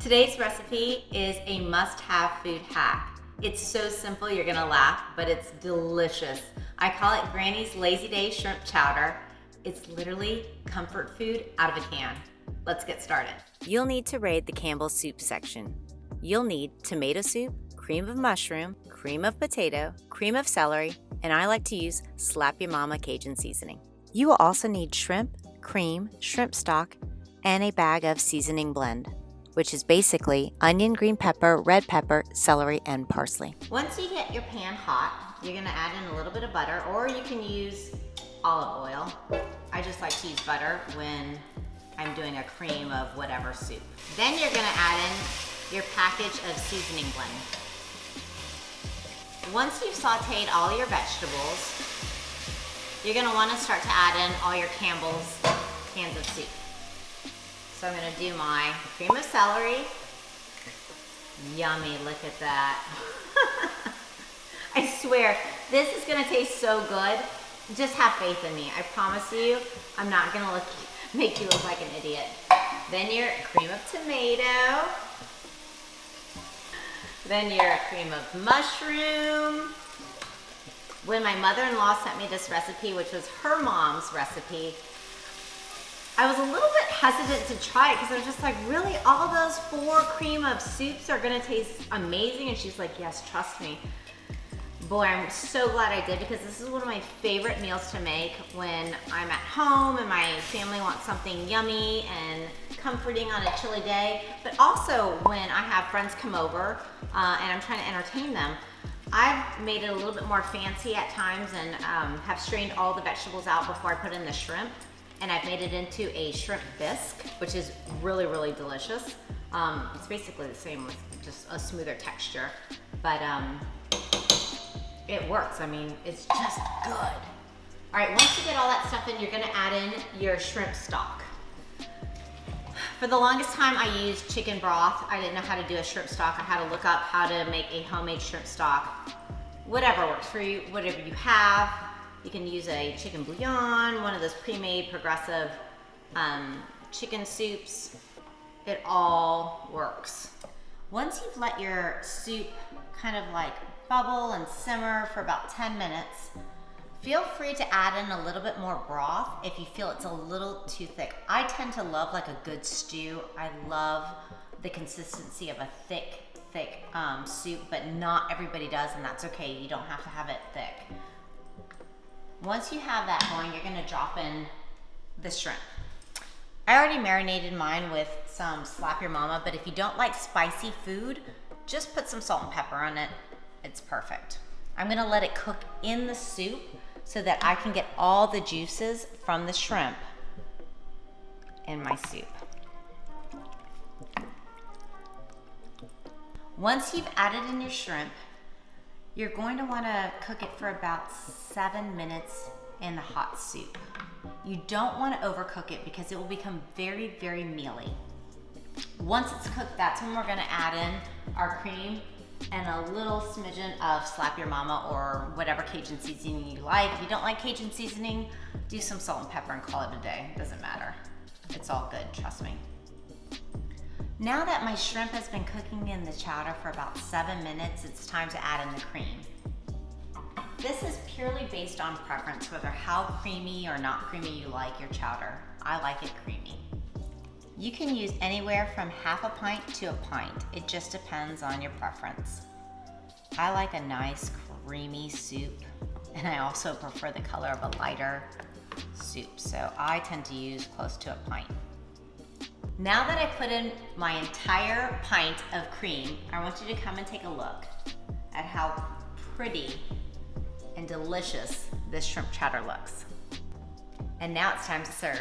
Today's recipe is a must-have food hack. It's so simple you're gonna laugh, but it's delicious. I call it Granny's Lazy Day Shrimp Chowder. It's literally comfort food out of a can. Let's get started. You'll need to raid the Campbell's soup section. You'll need tomato soup, cream of mushroom, cream of potato, cream of celery, and I like to use Slap Your Mama Cajun seasoning. You will also need shrimp, cream, shrimp stock, and a bag of seasoning blend, which is basically onion, green pepper, red pepper, celery, and parsley. Once you get your pan hot, you're gonna add in a little bit of butter, or you can use olive oil. I just like to use butter when I'm doing a cream of whatever soup. Then you're gonna add in your package of seasoning blend. Once you've sauteed all your vegetables, you're gonna wanna start to add in all your Campbell's cans of soup. So I'm gonna do my cream of celery. Yummy, look at that. I swear, this is gonna taste so good. Just have faith in me. I promise you, I'm not gonna make you look like an idiot. Then your cream of tomato. Then your cream of mushroom. When my mother-in-law sent me this recipe, which was her mom's recipe, I was a little bit hesitant to try it because I was just like, really, all those 4 cream of soups are gonna taste amazing? And she's like, yes, trust me. Boy, I'm so glad I did, because this is one of my favorite meals to make when I'm at home and my family wants something yummy and comforting on a chilly day, but also when I have friends come over and I'm trying to entertain them. I've made it a little bit more fancy at times and have strained all the vegetables out before I put in the shrimp. And I've made it into a shrimp bisque, which is really, really delicious. It's basically the same with just a smoother texture, but it works. I mean, it's just good. All right, once you get all that stuff in, you're gonna add in your shrimp stock. For the longest time, I used chicken broth. I didn't know how to do a shrimp stock. I had to look up how to make a homemade shrimp stock. Whatever works for you, whatever you have. You can use a chicken bouillon, one of those pre-made progressive chicken soups. It all works. Once you've let your soup kind of like bubble and simmer for about 10 minutes, feel free to add in a little bit more broth if you feel it's a little too thick. I tend to love like a good stew. I love the consistency of a thick soup, but not everybody does, and that's okay. You don't have to have it thick. Once you have that going, you're gonna drop in the shrimp. I already marinated mine with some Slap Your Mama, but if you don't like spicy food, just put some salt and pepper on it. It's perfect. I'm gonna let it cook in the soup so that I can get all the juices from the shrimp in my soup. Once you've added in your shrimp, you're going to want to cook it for about 7 minutes in the hot soup. You don't want to overcook it because it will become very, very mealy. Once it's cooked, that's when we're going to add in our cream and a little smidgen of Slap Your Mama or whatever Cajun seasoning you like. If you don't like Cajun seasoning, do some salt and pepper and call it a day. It doesn't matter. It's all good, trust me. Now that my shrimp has been cooking in the chowder for about 7 minutes, it's time to add in the cream. This is purely based on preference, whether how creamy or not creamy you like your chowder. I like it creamy. You can use anywhere from half a pint to a pint. It just depends on your preference. I like a nice creamy soup, and I also prefer the color of a lighter soup, so I tend to use close to a pint. Now that I put in my entire pint of cream, I want you to come and take a look at how pretty and delicious this shrimp chowder looks. And now it's time to serve.